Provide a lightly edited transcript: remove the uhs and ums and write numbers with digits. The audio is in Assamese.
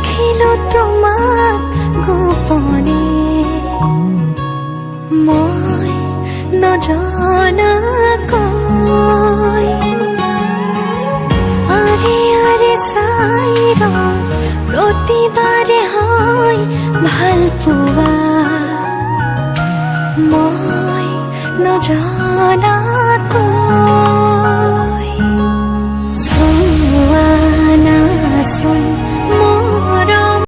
দেখিলো তোমাক গোপনে মই নজনাকৈ আৰে আৰে চাই ৰওঁ প্ৰতিবাৰে হয় ভাল পোৱা মই নজনাকৈ